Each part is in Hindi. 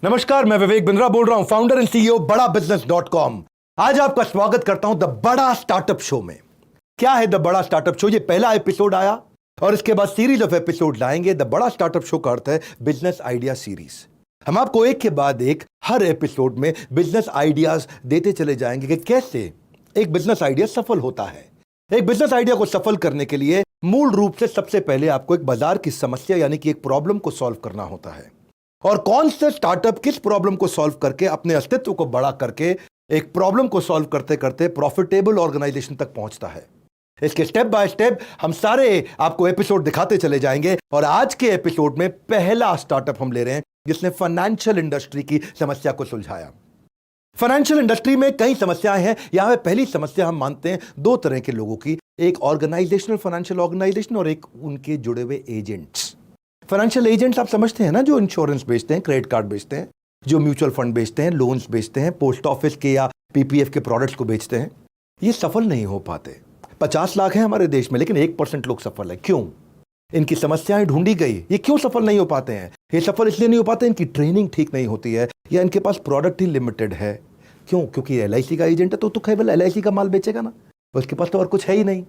नमस्कार, मैं विवेक बिंद्रा बोल रहा हूं, फाउंडर एंड सीईओ बड़ा बिजनेस .com। आज आपका स्वागत करता हूं द बड़ा स्टार्टअप शो में। क्या है द बड़ा स्टार्टअप शो? ये पहला एपिसोड आया और इसके बाद सीरीज ऑफ एपिसोड लाएंगे। द बड़ा स्टार्टअप शो का अर्थ है बिजनेस आइडिया सीरीज। हम आपको एक के बाद एक हर एपिसोड में बिजनेस आइडियाज देते चले जाएंगे कि कैसे एक बिजनेस आइडिया सफल होता है। एक बिजनेस आइडिया को सफल करने के लिए मूल रूप से सबसे पहले आपको एक बाजार की समस्या यानी कि एक प्रॉब्लम को सॉल्व करना होता है। और कौन से स्टार्टअप किस प्रॉब्लम को सॉल्व करके अपने अस्तित्व को बड़ा करके एक प्रॉब्लम को सॉल्व करते करते प्रॉफिटेबल ऑर्गेनाइजेशन तक पहुंचता है। इसके स्टेप बाय स्टेप हम सारे आपको एपिसोड दिखाते चले जाएंगे। और आज के एपिसोड में पहला स्टार्टअप हम ले रहे हैं जिसने फाइनेंशियल इंडस्ट्री की समस्या को सुलझाया। फाइनेंशियल इंडस्ट्री में कई समस्याएं हैं। यहां पे पहली समस्या हम मानते हैं दो तरह के लोगों की, एक ऑर्गेनाइजेशनल फाइनेंशियल ऑर्गेनाइजेशन और एक उनके जुड़े हुए एजेंट्स। फाइनेंशियल एजेंट्स आप समझते हैं ना, जो इंश्योरेंस बेचते हैं, क्रेडिट कार्ड बेचते हैं, जो म्यूचुअल फंड बेचते हैं, लोन्स बेचते हैं, पोस्ट ऑफिस के या पीपीएफ के प्रोडक्ट्स को बेचते हैं। ये सफल नहीं हो पाते। 50 लाख हैं हमारे देश में, लेकिन 1% लोग सफल है। क्यों? इनकी समस्याएं ढूंढी गई, ये क्यों सफल नहीं हो पाते हैं? ये सफल इसलिए नहीं हो पाते, इनकी ट्रेनिंग ठीक नहीं होती है या इनके पास प्रोडक्ट ही लिमिटेड है। क्यों? क्योंकि LIC का एजेंट है तो केवल LIC का माल बेचेगा ना, उसके पास तो और कुछ है ही नहीं।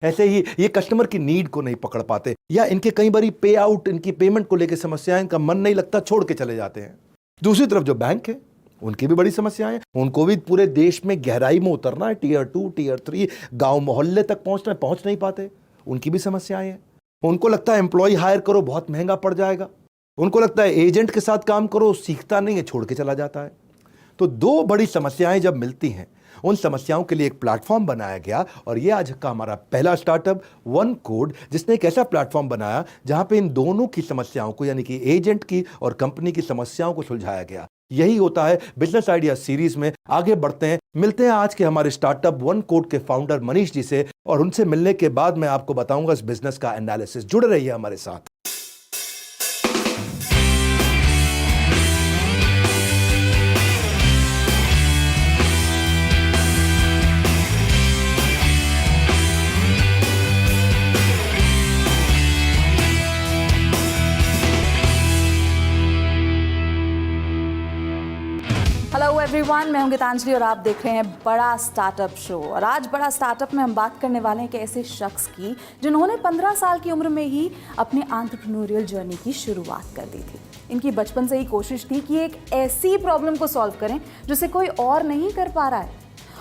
ऐसे ही ये कस्टमर की नीड को नहीं पकड़ पाते, या इनके कई बारी पे आउट, इनकी पेमेंट को लेकर समस्याएं, इनका मन नहीं लगता, छोड़ के चले जाते हैं। दूसरी तरफ जो बैंक है उनकी भी बड़ी समस्याएं, उनको भी पूरे देश में गहराई में उतरना है, Tier 2 Tier 3 गांव मोहल्ले तक पहुंचना है, पहुंच नहीं पाते, उनकी भी समस्याएं हैं। उनको लगता है एम्प्लॉय हायर करो बहुत महंगा पड़ जाएगा, उनको लगता है एजेंट के साथ काम करो, सीखता नहीं है, छोड़ के चला जाता है। तो दो बड़ी समस्याएं जब मिलती हैं, उन समस्याओं के लिए एक प्लेटफॉर्म बनाया गया। और ये आज का हमारा पहला स्टार्टअप वन कोड, जिसने एक ऐसा प्लेटफॉर्म बनाया जहां पे इन दोनों की समस्याओं को यानी कि एजेंट की और कंपनी की समस्याओं को सुलझाया गया। यही होता है बिजनेस आइडिया सीरीज में। आगे बढ़ते हैं, मिलते हैं आज के हमारे स्टार्टअप वन कोड के फाउंडर मनीष जी से, और उनसे मिलने के बाद मैं आपको बताऊंगा इस बिजनेस का एनालिसिस। जुड़े रहिए हमारे साथ। हेलो एवरीवन, मैं हूं गीतांजलि और आप देख रहे हैं बड़ा स्टार्टअप शो। और आज बड़ा स्टार्टअप में हम बात करने वाले हैं कि ऐसे शख्स की जिन्होंने 15 साल की उम्र में ही अपनी एंटरप्रेन्योरियल जर्नी की शुरुआत कर दी थी। इनकी बचपन से ही कोशिश थी कि एक ऐसी प्रॉब्लम को सॉल्व करें जिसे कोई और नहीं कर पा रहा है,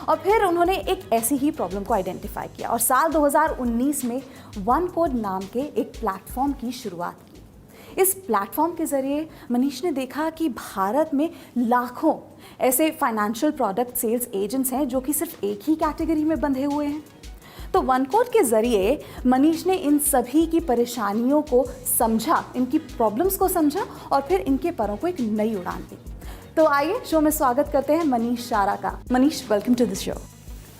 और फिर उन्होंने एक ऐसी ही प्रॉब्लम को आइडेंटिफाई किया और साल 2019 में वन कोड नाम के एक प्लेटफॉर्म की शुरुआत की। इस प्लेटफॉर्म के ज़रिए मनीष ने देखा कि भारत में लाखों ऐसे फाइनेंशियल प्रोडक्ट सेल्स एजेंट्स हैं जो कि सिर्फ एक ही कैटेगरी में बंधे हुए हैं। तो वन कोड के ज़रिए मनीष ने इन सभी की परेशानियों को समझा, इनकी प्रॉब्लम्स को समझा और फिर इनके परों को एक नई उड़ान दी। तो आइए शो में स्वागत करते हैं मनीष शारा का। Manish, welcome to this show.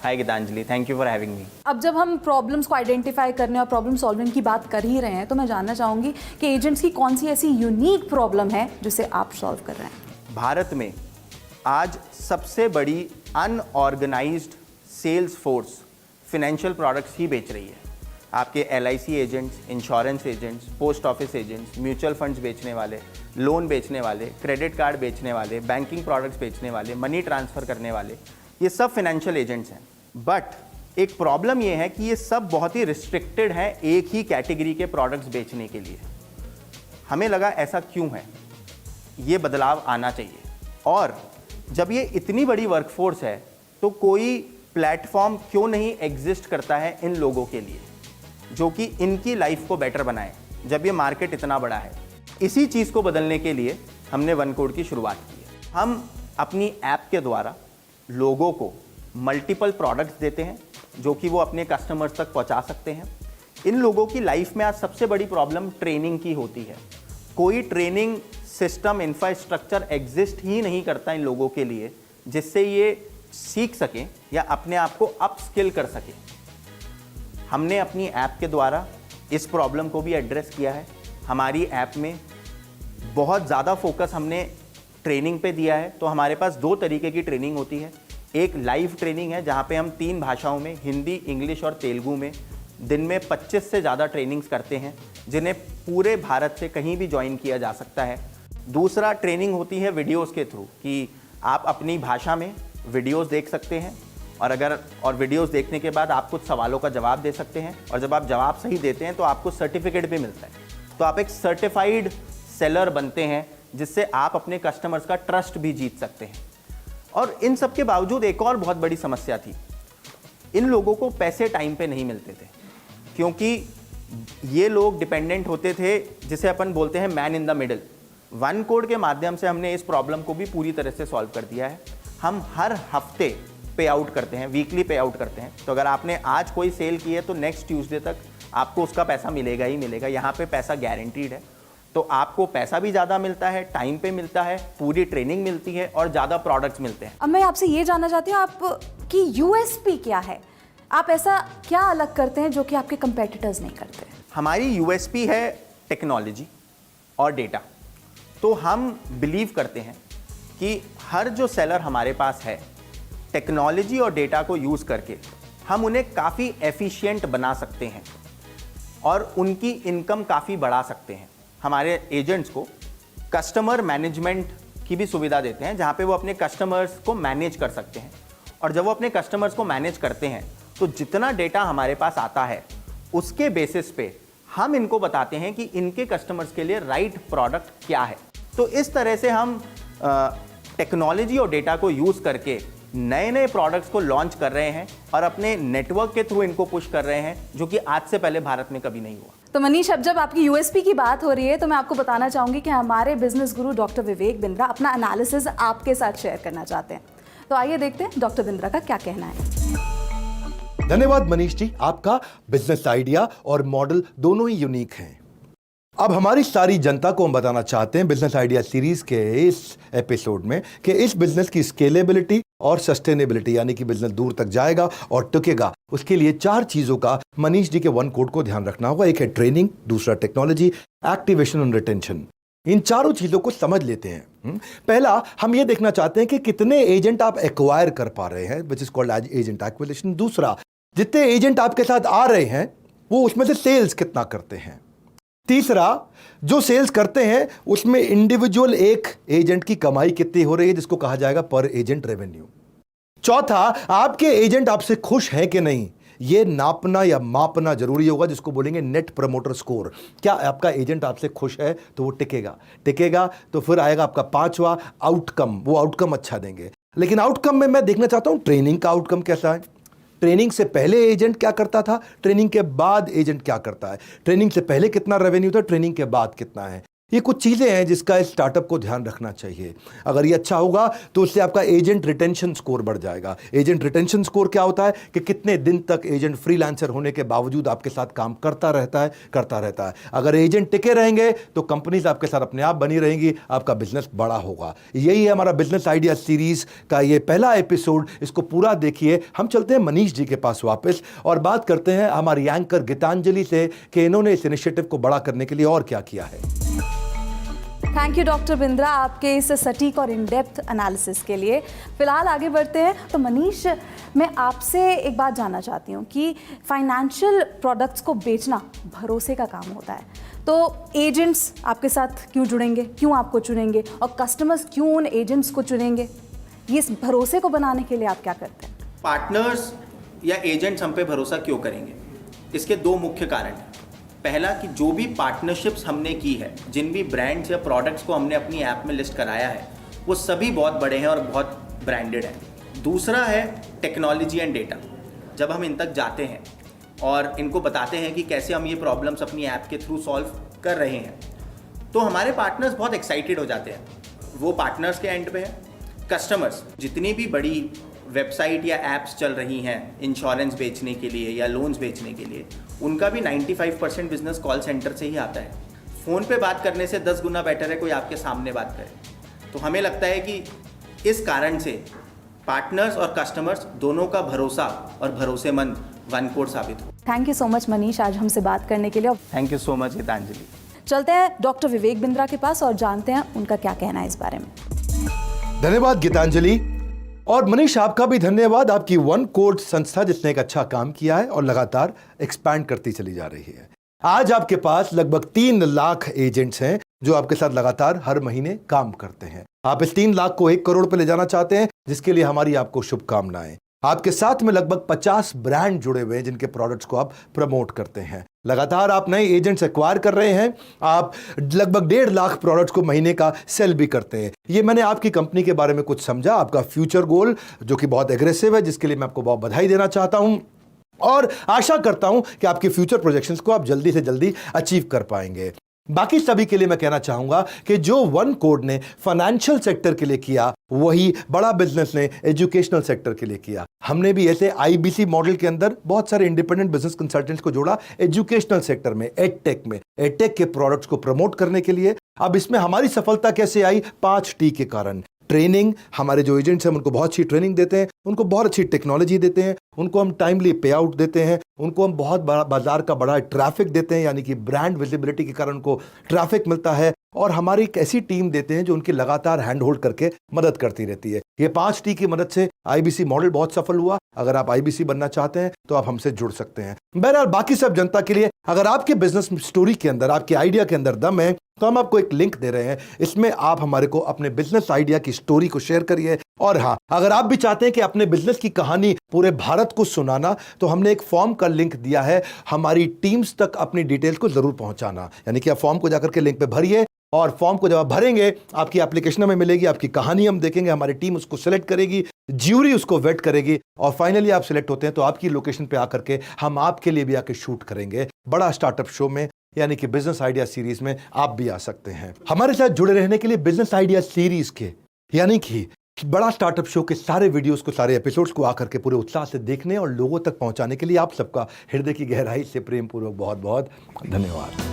Hi Geetanjali, thank you for having me. अब जब हम प्रॉब्लम्स को आइडेंटिफाई करने और प्रॉब्लम सॉल्विंग की बात कर ही रहे हैं, तो मैं जानना चाहूँगी कि एजेंट्स की कौन सी ऐसी यूनिक प्रॉब्लम है जिसे आप सॉल्व कर रहे हैं। भारत में आज सबसे बड़ी unorganised sales force financial products ही बेच रही है। आपके LIC agents, insurance agents, post office agents, mutual funds बेचने वाले, लोन बेचने वाले, क्रेडिट कार्ड बेचने वाले, बैंकिंग प्रोडक्ट्स बेचने वाले, मनी ट्रांसफ़र करने वाले, ये सब फिनेंशियल एजेंट्स हैं। बट एक प्रॉब्लम ये है कि ये सब बहुत ही रिस्ट्रिक्टेड है एक ही कैटेगरी के प्रोडक्ट्स बेचने के लिए। हमें लगा ऐसा क्यों है, ये बदलाव आना चाहिए। और जब ये इतनी बड़ी वर्कफोर्स है तो कोई प्लेटफॉर्म क्यों नहीं एग्जिस्ट करता है इन लोगों के लिए जो कि इनकी लाइफ को बेटर बनाए, जब ये मार्केट इतना बड़ा है। इसी चीज़ को बदलने के लिए हमने वन कोड की शुरुआत की है। हम अपनी ऐप के द्वारा लोगों को मल्टीपल प्रोडक्ट्स देते हैं जो कि वो अपने कस्टमर्स तक पहुंचा सकते हैं। इन लोगों की लाइफ में आज सबसे बड़ी प्रॉब्लम ट्रेनिंग की होती है। कोई ट्रेनिंग सिस्टम, इंफ्रास्ट्रक्चर एग्जिस्ट ही नहीं करता इन लोगों के लिए जिससे ये सीख सकें या अपने आप को अप स्किल कर सकें। हमने अपनी ऐप के द्वारा इस प्रॉब्लम को भी एड्रेस किया है। हमारी ऐप में बहुत ज़्यादा फोकस हमने ट्रेनिंग पे दिया है। तो हमारे पास दो तरीके की ट्रेनिंग होती है। एक लाइव ट्रेनिंग है जहाँ पे हम 3 भाषाओं में, हिंदी, इंग्लिश और तेलुगु में दिन में 25 से ज़्यादा ट्रेनिंग्स करते हैं जिन्हें पूरे भारत से कहीं भी ज्वाइन किया जा सकता है। दूसरा ट्रेनिंग होती है वीडियोस के थ्रू कि आप अपनी भाषा में वीडियोस देख सकते हैं और वीडियोस देखने के बाद आप कुछ सवालों का जवाब दे सकते हैं और जब आप जवाब सही देते हैं तो आपको सर्टिफिकेट भी मिलता है। तो आप एक सर्टिफाइड सेलर बनते हैं जिससे आप अपने कस्टमर्स का ट्रस्ट भी जीत सकते हैं। और इन सब के बावजूद एक और बहुत बड़ी समस्या थी, इन लोगों को पैसे टाइम पे नहीं मिलते थे क्योंकि ये लोग डिपेंडेंट होते थे जिसे अपन बोलते हैं man in the middle. One code के माध्यम से हमने इस प्रॉब्लम को भी पूरी तरह से सॉल्व कर दिया है। हम हर हफ्ते पे आउट करते हैं, वीकली पे आउट करते हैं। तो अगर आपने आज कोई सेल की है तो नेक्स्ट ट्यूसडे तक आपको उसका पैसा मिलेगा ही मिलेगा। यहाँ पे पैसा गारंटीड है, तो आपको पैसा भी ज़्यादा मिलता है, टाइम पे मिलता है, पूरी ट्रेनिंग मिलती है और ज़्यादा प्रोडक्ट्स मिलते हैं। अब मैं आपसे ये जानना चाहती हूँ आपकी यूएसपी क्या है, आप ऐसा क्या अलग करते हैं जो कि आपके कंपेटिटर्स नहीं करते? हमारी यूएसपी है टेक्नोलॉजी और डेटा। तो हम बिलीव करते हैं कि हर जो सेलर हमारे पास है, टेक्नोलॉजी और डेटा को यूज़ करके हम उन्हें काफ़ी एफिशिएंट बना सकते हैं और उनकी इनकम काफ़ी बढ़ा सकते हैं। हमारे एजेंट्स को कस्टमर मैनेजमेंट की भी सुविधा देते हैं जहाँ पे वो अपने कस्टमर्स को मैनेज कर सकते हैं। और जब वो अपने कस्टमर्स को मैनेज करते हैं तो जितना डेटा हमारे पास आता है उसके बेसिस पे हम इनको बताते हैं कि इनके कस्टमर्स के लिए राइट प्रोडक्ट क्या है। तो इस तरह से हम टेक्नोलॉजी और डेटा को यूज़ करके नए नए प्रोडक्ट्स को लॉन्च कर रहे हैं और अपने नेटवर्क के थ्रू इनको पुश कर रहे हैं, जो कि आज से पहले भारत में कभी नहीं हुआ। तो मनीष, अब जब आपकी यूएसपी की बात हो रही है तो मैं आपको बताना चाहूंगी कि हमारे बिजनेस गुरु डॉक्टर विवेक बिंद्रा अपना एनालिसिस आपके साथ शेयर करना चाहते हैं। तो आइए देखते हैं डॉक्टर बिंद्रा का क्या कहना है। धन्यवाद मनीष जी, आपका बिजनेस आइडिया और मॉडल दोनों ही यूनिक हैं। अब हमारी सारी जनता को हम बताना चाहते हैं बिजनेस आइडिया सीरीज के इस एपिसोड में कि इस बिजनेस की स्केलेबिलिटी और सस्टेनेबिलिटी, यानी कि बिजनेस दूर तक जाएगा और टिकेगा, उसके लिए 4 चीजों का मनीष जी के वन कोड को ध्यान रखना होगा। एक है ट्रेनिंग, दूसरा टेक्नोलॉजी, एक्टिवेशन और रिटेंशन। इन चारों चीजों को समझ लेते हैं। पहला, हम ये देखना चाहते हैं कि कितने एजेंट आप एक्वायर कर पा रहे हैं, which is called agent acquisition. दूसरा, जितने एजेंट आपके साथ आ रहे हैं वो उसमें से सेल्स कितना करते हैं। तीसरा, जो सेल्स करते हैं उसमें इंडिविजुअल एक एजेंट की कमाई कितनी हो रही है, जिसको कहा जाएगा पर एजेंट रेवेन्यू। चौथा, आपके एजेंट आपसे खुश हैं कि नहीं, ये नापना या मापना जरूरी होगा, जिसको बोलेंगे नेट प्रमोटर स्कोर। क्या आपका एजेंट आपसे खुश है तो वो टिकेगा। तो फिर आएगा आपका 5वां, आउटकम। वो आउटकम अच्छा देंगे, लेकिन आउटकम में मैं देखना चाहता हूं ट्रेनिंग का आउटकम कैसा है। ट्रेनिंग से पहले एजेंट क्या करता था, ट्रेनिंग के बाद एजेंट क्या करता है, ट्रेनिंग से पहले कितना रेवेन्यू था, ट्रेनिंग के बाद कितना है। ये कुछ चीज़ें हैं जिसका इस स्टार्टअप को ध्यान रखना चाहिए। अगर ये अच्छा होगा तो उससे आपका एजेंट रिटेंशन स्कोर बढ़ जाएगा। एजेंट रिटेंशन स्कोर क्या होता है कि कितने दिन तक एजेंट फ्रीलांसर होने के बावजूद आपके साथ काम करता रहता है। अगर एजेंट टिके रहेंगे तो कंपनीज आपके साथ अपने आप बनी रहेंगी, आपका बिजनेस बड़ा होगा। यही है हमारा बिजनेस आइडिया सीरीज का ये पहला एपिसोड। इसको पूरा देखिए। हम चलते हैं मनीष जी के पास वापस और बात करते हैं हमारी एंकर गीतांजलि से कि इन्होंने इस इनिशिएटिव को बड़ा करने के लिए और क्या किया है। थैंक यू डॉक्टर बिंद्रा आपके इस सटीक और इन डेप्थ एनालिसिस के लिए। फिलहाल आगे बढ़ते हैं। तो मनीष, मैं आपसे एक बात जानना चाहती हूँ कि फाइनेंशियल प्रोडक्ट्स को बेचना भरोसे का काम होता है। तो एजेंट्स आपके साथ क्यों जुड़ेंगे, क्यों आपको चुनेंगे, और कस्टमर्स क्यों उन एजेंट्स को चुनेंगे? ये इस भरोसे को बनाने के लिए आप क्या करते हैं? पार्टनर्स या एजेंट्स हम पे भरोसा क्यों करेंगे, इसके 2 मुख्य कारण हैं। पहला कि जो भी पार्टनरशिप्स हमने की है, जिन भी ब्रांड्स या प्रोडक्ट्स को हमने अपनी ऐप में लिस्ट कराया है, वो सभी बहुत बड़े हैं और बहुत ब्रांडेड हैं। दूसरा है टेक्नोलॉजी एंड डेटा। जब हम इन तक जाते हैं और इनको बताते हैं कि कैसे हम ये प्रॉब्लम्स अपनी ऐप के थ्रू सॉल्व कर रहे हैं, तो हमारे पार्टनर्स बहुत एक्साइटेड हो जाते हैं। वो पार्टनर्स के एंड पे है। कस्टमर्स, जितनी भी बड़ी वेबसाइट या एप्स चल रही हैं इंश्योरेंस बेचने के लिए या लोन्स बेचने के लिए, उनका भी 95% बिजनेस कॉल सेंटर से ही आता है। फ़ोन पे बात करने से 10 गुना बेटर है कोई आपके सामने बात करे। तो हमें लगता है कि इस कारण से पार्टनर्स और कस्टमर्स दोनों का भरोसा और भरोसेमंद वन कोड साबित हो। Thank you so much Manish आज हमसे बात करने के लिए। Thank you so much Geetanjali. चलते हैं डॉक्टर विवेक बिंद्रा के पास और जानते हैं उनका क्या कहना है इस बारे में। धन्यवाद गीतांजलि। और मनीष, आपका भी धन्यवाद, आपकी वन कोड संस्था जिसने एक अच्छा काम किया है और लगातार एक्सपैंड करती चली जा रही है। आज आपके पास लगभग 3 लाख एजेंट्स हैं जो आपके साथ लगातार हर महीने काम करते हैं। आप इस 3 लाख को 1 करोड़ पे ले जाना चाहते हैं, जिसके लिए हमारी आपको शुभकामनाएं। आपके साथ में लगभग 50 ब्रांड जुड़े हुए हैं जिनके प्रोडक्ट्स को आप प्रमोट करते हैं। लगातार आप नए एजेंट्स एक्वायर कर रहे हैं। आप लगभग 1.5 लाख प्रोडक्ट्स को महीने का सेल भी करते हैं। ये मैंने आपकी कंपनी के बारे में कुछ समझा, आपका फ्यूचर गोल जो कि बहुत एग्रेसिव है, जिसके लिए मैं आपको बहुत बधाई देना चाहता हूं और आशा करता हूं कि आपके फ्यूचर प्रोजेक्शंस को आप जल्दी से जल्दी अचीव कर पाएंगे। बाकी सभी के लिए मैं कहना चाहूंगा कि जो वन कोड ने फाइनेंशियल सेक्टर के लिए किया, वही बड़ा बिजनेस ने एजुकेशनल सेक्टर के लिए किया। हमने भी ऐसे आईबीसी मॉडल के अंदर बहुत सारे इंडिपेंडेंट बिजनेस कंसल्टेंट्स को जोड़ा एजुकेशनल सेक्टर में, एडटेक के प्रोडक्ट्स को प्रमोट करने के लिए। अब इसमें हमारी सफलता कैसे आई? 5T के कारण। ट्रेनिंग, हमारे जो एजेंट्स हैं उनको बहुत अच्छी ट्रेनिंग देते हैं, उनको बहुत अच्छी टेक्नोलॉजी देते हैं, उनको हम टाइमली पे आउट देते हैं, उनको हम बहुत बड़ा बाजार का बड़ा ट्रैफिक देते हैं, यानी कि ब्रांड विजिबिलिटी के कारण उनको ट्रैफिक मिलता है, और हमारी एक ऐसी टीम देते हैं जो उनकी लगातार हैंड होल्ड करके मदद करती रहती है। ये 5T की मदद से आईबीसी मॉडल बहुत सफल हुआ। अगर आप आईबीसी बनना चाहते हैं तो आप हमसे जुड़ सकते हैं। बहरहाल बाकी सब जनता के लिए, अगर आपके बिजनेस स्टोरी के अंदर, आपके आइडिया के अंदर दम है, तो हम आपको एक लिंक दे रहे हैं। इसमें आप हमारे को अपने बिजनेस आइडिया की स्टोरी को शेयर करिए। और हाँ, अगर आप भी चाहते हैं कि अपने बिजनेस की कहानी पूरे भारत को सुनाना, तो हमने एक फॉर्म का लिंक दिया है। हमारी टीम्स तक अपनी डिटेल्स को जरूर पहुंचाना, यानी कि आप फॉर्म को जाकर के लिंक पे भरिए, और फॉर्म को जब आप भरेंगे आपकी एप्लीकेशन में मिलेगी, आपकी कहानी हम देखेंगे, हमारी टीम उसको सिलेक्ट करेगी, ज्यूरी उसको वेट करेगी, और फाइनली आप सिलेक्ट होते हैं तो आपकी लोकेशन पे आकर के हम आपके लिए भी आके शूट करेंगे बड़ा स्टार्टअप शो में, यानी कि बिजनेस आइडिया सीरीज में आप भी आ सकते हैं। हमारे साथ जुड़े रहने के लिए बिजनेस आइडिया सीरीज के, यानी कि बड़ा स्टार्टअप शो के सारे वीडियोस को, सारे एपिसोड्स को आकर के पूरे उत्साह से देखने और लोगों तक पहुंचाने के लिए आप सबका हृदय की गहराई से प्रेम पूर्वक बहुत बहुत धन्यवाद।